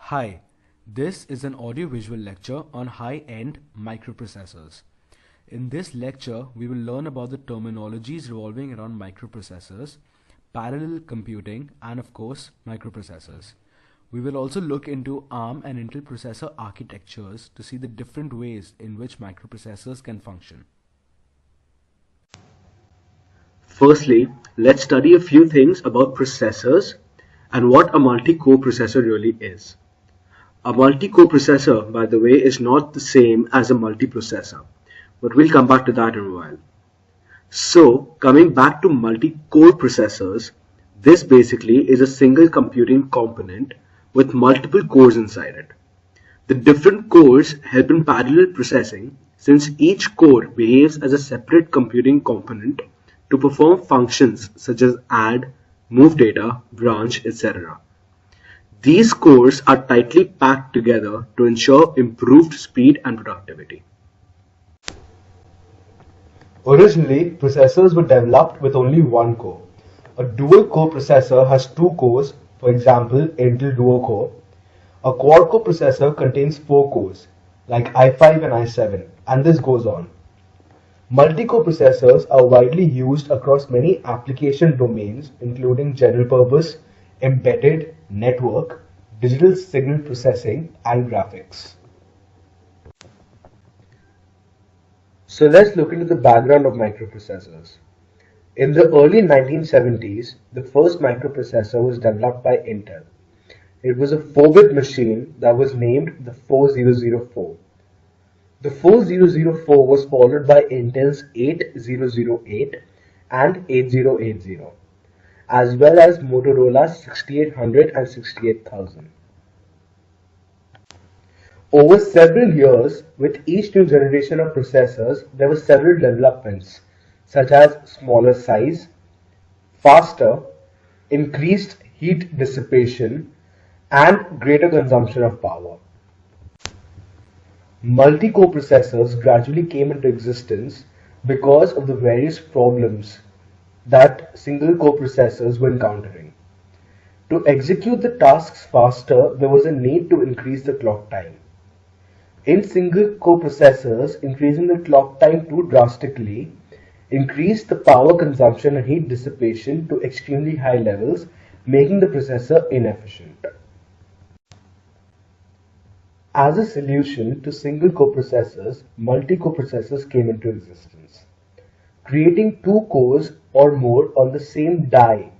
Hi, this is an audio-visual lecture on high-end microprocessors. In this lecture, we will learn about the terminologies revolving around microprocessors, parallel computing, and of course, microprocessors. We will also look into ARM and Intel processor architectures to see the different ways in which microprocessors can function. Firstly, let's study a few things about processors and what a multi-core processor really is. A multi-core processor, by the way, is not the same as a multiprocessor, but we'll come back to that in a while. So, coming back to multi-core processors, this basically is a single computing component with multiple cores inside it. The different cores help in parallel processing since each core behaves as a separate computing component to perform functions such as add, move data, branch, etc. These cores are tightly packed together to ensure improved speed and productivity. Originally, processors were developed with only one core. A dual-core processor has two cores, for example, Intel duo-core. A quad-core processor contains four cores, like i5 and i7, and this goes on. Multi-core processors are widely used across many application domains, including general-purpose, embedded, network, digital signal processing, and graphics. So let's look into the background of microprocessors. In the early 1970s, the first microprocessor was developed by Intel. It was a 4-bit machine that was named the 4004. The 4004 was followed by Intel's 8008 and 8080, as well as Motorola's 6800 and 68000. Over several years, with each new generation of processors, there were several developments, such as smaller size, faster, increased heat dissipation, and greater consumption of power. Multi-core processors gradually came into existence because of the various problems that single-core processors were encountering. To execute the tasks faster, there was a need to increase the clock time. In single-core processors, increasing the clock time too drastically increased the power consumption and heat dissipation to extremely high levels, making the processor inefficient. As a solution to single-core processors, multi-core processors came into existence. Creating two cores or more on the same die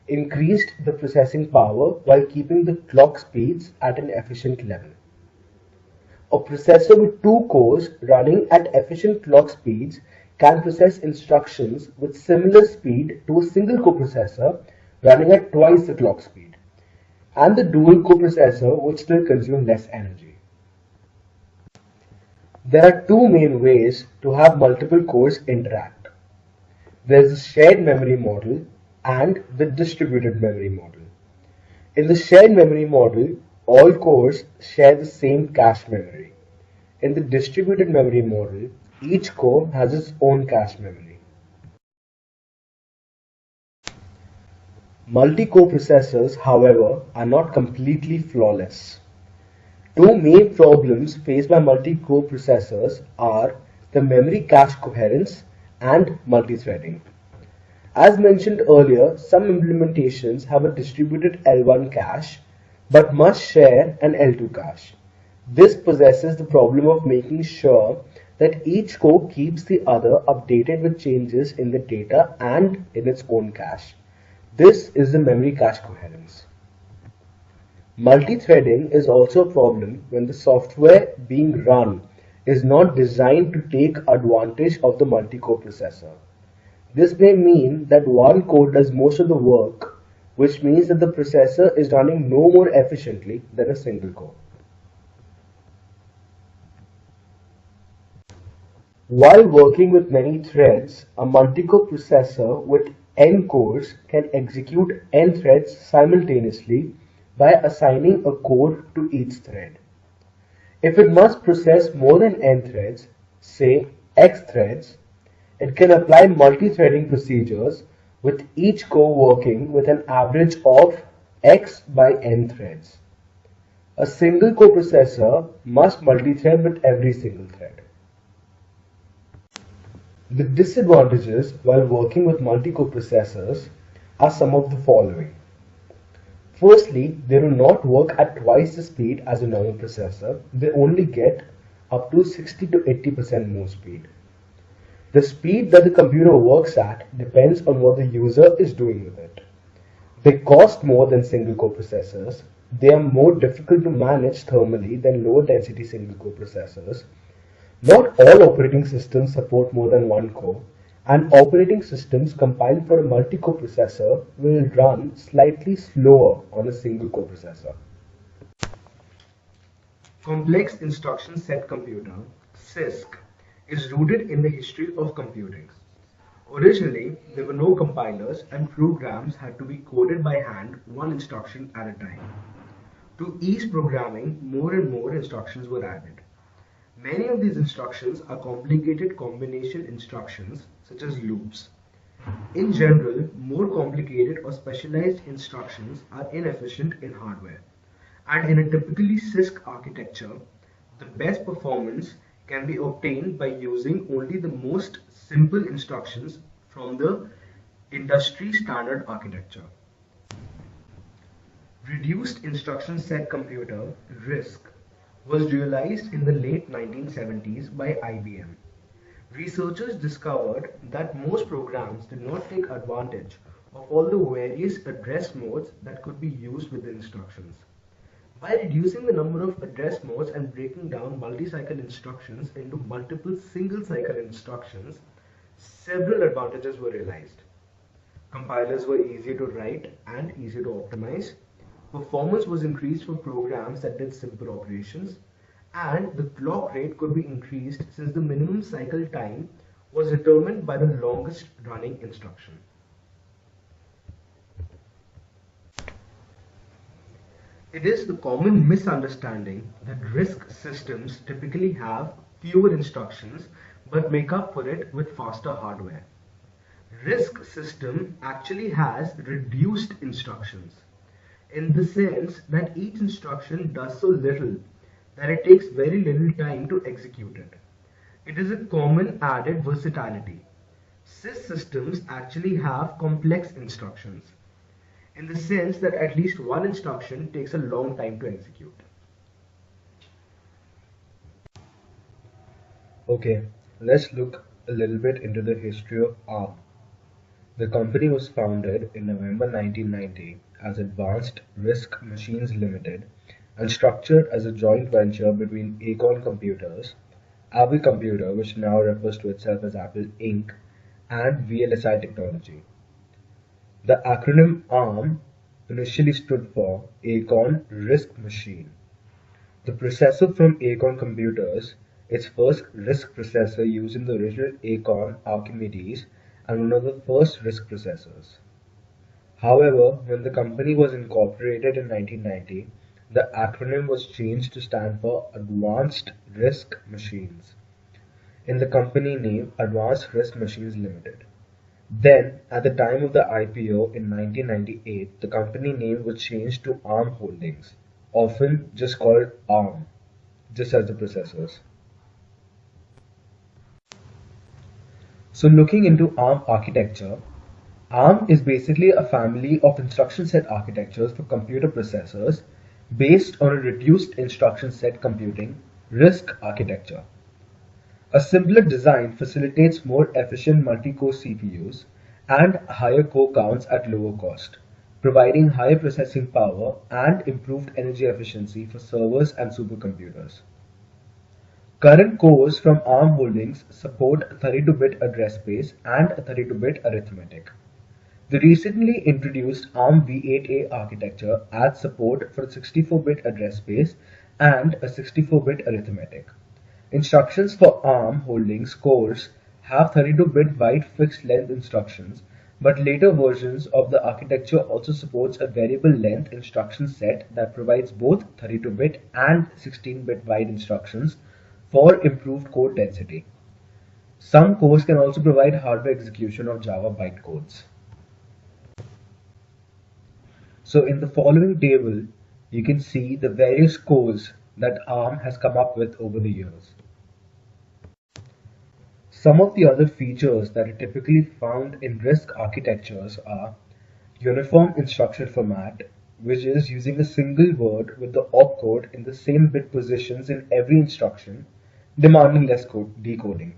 increased the processing power while keeping the clock speeds at an efficient level. A processor with two cores running at efficient clock speeds can process instructions with similar speed to a single-core processor running at twice the clock speed, and the dual-core processor would still consume less energy. There are two main ways to have multiple cores interact. There is the shared memory model and the distributed memory model. In the shared memory model, all cores share the same cache memory. In the distributed memory model, each core has its own cache memory. Multi-core processors, however, are not completely flawless. Two main problems faced by multi-core processors are the memory cache coherence and multithreading. As mentioned earlier, some implementations have a distributed L1 cache but must share an L2 cache. This possesses the problem of making sure that each core keeps the other updated with changes in the data and in its own cache. This is the memory cache coherence. Multithreading is also a problem when the software being run is not designed to take advantage of the multi-core processor. This may mean that one core does most of the work, which means that the processor is running no more efficiently than a single core. While working with many threads, a multi-core processor with n cores can execute n threads simultaneously by assigning a core to each thread. If it must process more than n threads, say x threads, it can apply multi-threading procedures with each core working with an average of x by n threads. A single coprocessor must multithread with every single thread. The disadvantages while working with multi-core processors are some of the following. Firstly, they do not work at twice the speed as a normal processor. They only get up to 60 to 80% more speed. The speed that the computer works at depends on what the user is doing with it. They cost more than single-core processors. They are more difficult to manage thermally than lower-density single-core processors. Not all operating systems support more than one core, and operating systems compiled for a multi-core processor will run slightly slower on a single-core processor. Complex Instruction Set Computer (CISC) is rooted in the history of computing. Originally, there were no compilers and programs had to be coded by hand, one instruction at a time. To ease programming, more and more instructions were added. Many of these instructions are complicated combination instructions, such as loops. In general, more complicated or specialized instructions are inefficient in hardware. And in a typically CISC architecture, the best performance can be obtained by using only the most simple instructions from the industry standard architecture. Reduced Instruction Set Computer (RISC) was realized in the late 1970s by IBM. Researchers discovered that most programs did not take advantage of all the various address modes that could be used with the instructions. By reducing the number of address modes and breaking down multi-cycle instructions into multiple single-cycle instructions, several advantages were realized. Compilers were easier to write and easier to optimize. Performance was increased for programs that did simple operations, and the clock rate could be increased since the minimum cycle time was determined by the longest running instruction. It is the common misunderstanding that RISC systems typically have fewer instructions but make up for it with faster hardware. RISC system actually has reduced instructions, in the sense that each instruction does so little that it takes very little time to execute it. It is a common added versatility. CISC systems actually have complex instructions, in the sense that at least one instruction takes a long time to execute. Okay, let's look a little bit into the history of ARM. The company was founded in November 1990 as Advanced RISC Machines Limited and structured as a joint venture between Acorn Computers, Apple Computer, which now refers to itself as Apple Inc., and VLSI Technology. The acronym ARM initially stood for Acorn RISC Machine. The processor from Acorn Computers, its first RISC processor using the original Acorn Archimedes, and one of the first RISC processors. However, when the company was incorporated in 1990, the acronym was changed to stand for Advanced RISC Machines, in the company name Advanced RISC Machines Limited. Then, at the time of the IPO in 1998, the company name was changed to ARM Holdings, often just called ARM, just as the processors. So looking into ARM architecture, ARM is basically a family of instruction set architectures for computer processors based on a reduced instruction set computing RISC architecture. A simpler design facilitates more efficient multi-core CPUs and higher core counts at lower cost, providing higher processing power and improved energy efficiency for servers and supercomputers. Current cores from ARM Holdings support 32-bit address space and 32-bit arithmetic. The recently introduced ARM v8a architecture adds support for 64-bit address space and a 64-bit arithmetic. Instructions for ARM Holdings cores have 32-bit byte fixed length instructions, but later versions of the architecture also supports a variable length instruction set that provides both 32-bit and 16-bit byte instructions for improved code density. Some cores can also provide hardware execution of Java bytecodes. So in the following table, you can see the various cores that ARM has come up with over the years. Some of the other features that are typically found in RISC architectures are uniform instruction format, which is using a single word with the opcode in the same bit positions in every instruction, demanding less decoding.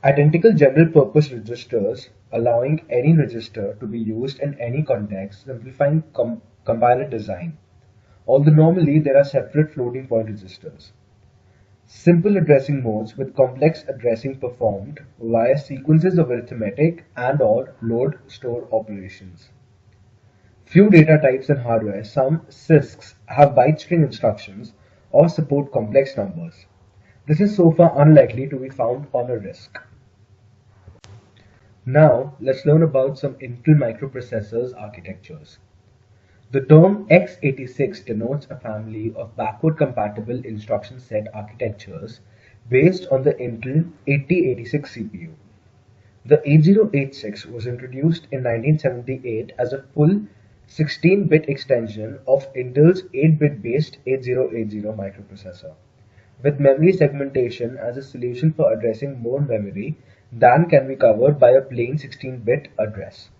Identical general-purpose registers, allowing any register to be used in any context, simplifying compiler design, although normally there are separate floating point registers. Simple addressing modes with complex addressing performed via sequences of arithmetic and/or load-store operations. Few data types in hardware, some CISCs, have byte string instructions or support complex numbers. This is so far unlikely to be found on a RISC. Now, let's learn about some Intel microprocessors architectures. The term x86 denotes a family of backward-compatible instruction set architectures based on the Intel 8086 CPU. The 8086 was introduced in 1978 as a full 16-bit extension of Intel's 8-bit based 8080 microprocessor, with memory segmentation as a solution for addressing more memory than can be covered by a plain 16-bit address.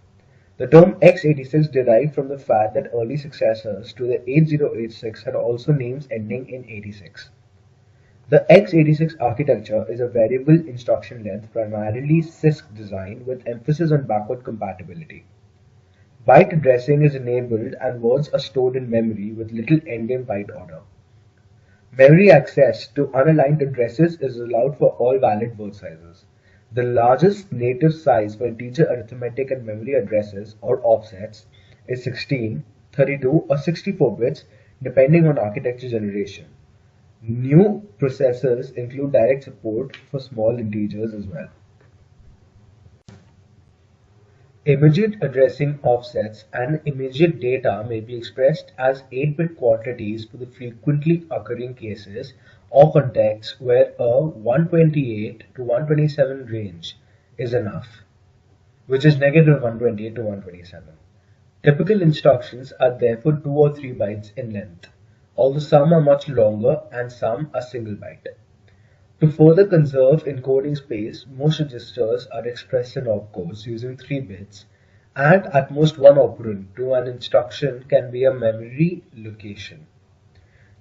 The term x86 derived from the fact that early successors to the 8086 had also names ending in 86. The x86 architecture is a variable instruction length, primarily CISC design with emphasis on backward compatibility. Byte addressing is enabled and words are stored in memory with little ending byte order. Memory access to unaligned addresses is allowed for all valid word sizes. The largest native size for integer arithmetic and memory addresses or offsets is 16, 32 or 64 bits depending on architecture generation. New processors include direct support for small integers as well. Immediate addressing offsets and immediate data may be expressed as 8-bit quantities for the frequently occurring cases or contexts where a 128 to 127 range is enough, which is negative 128 to 127. Typical instructions are therefore 2 or 3 bytes in length, although some are much longer and some a single byte. To further conserve encoding space, most registers are expressed in opcodes using 3 bits, and at most one operand to an instruction can be a memory location.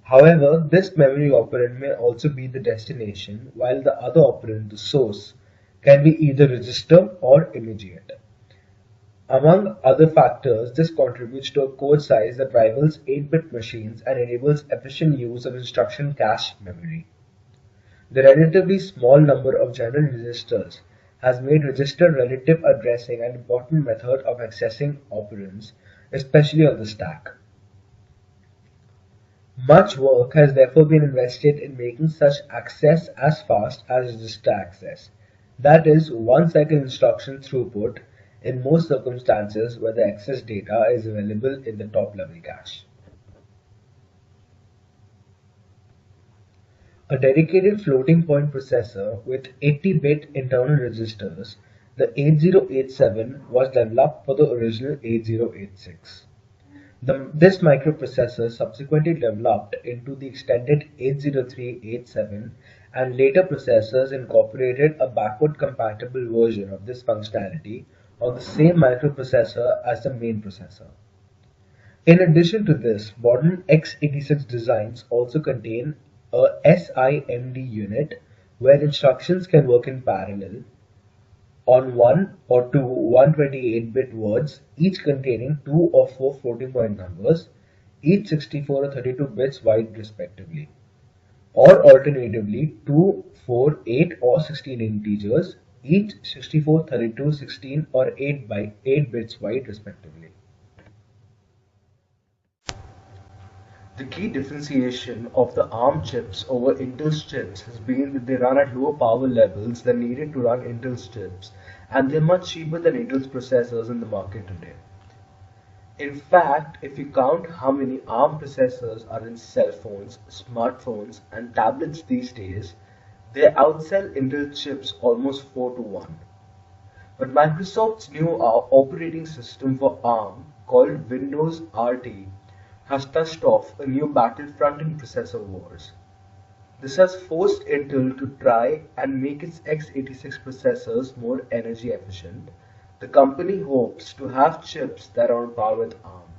However, this memory operand may also be the destination, while the other operand, the source, can be either register or immediate. Among other factors, this contributes to a code size that rivals 8-bit machines and enables efficient use of instruction cache memory. The relatively small number of general registers has made register relative addressing an important method of accessing operands, especially on the stack. Much work has therefore been invested in making such access as fast as register access, that is, one cycle instruction throughput in most circumstances where the access data is available in the top level cache. A dedicated floating point processor with 80-bit internal registers, the 8087 was developed for the original 8086. This microprocessor subsequently developed into the extended 80387, and later processors incorporated a backward compatible version of this functionality on the same microprocessor as the main processor. In addition to this, modern x86 designs also contain a SIMD unit where instructions can work in parallel on one or two 128-bit words, each containing 2 or 4 floating point numbers, each 64 or 32 bits wide respectively, or alternatively 2, 4, 8 or 16 integers, each 64, 32, 16 or 8 bits wide respectively. The key differentiation of the ARM chips over Intel's chips has been that they run at lower power levels than needed to run Intel's chips, and they're much cheaper than Intel's processors in the market today. In fact, if you count how many ARM processors are in cell phones, smartphones, and tablets these days, they outsell Intel chips almost 4 to 1. But Microsoft's new operating system for ARM, called Windows RT, has touched off a new battlefront in processor wars. This has forced Intel to try and make its x86 processors more energy efficient. The company hopes to have chips that are on par with ARM.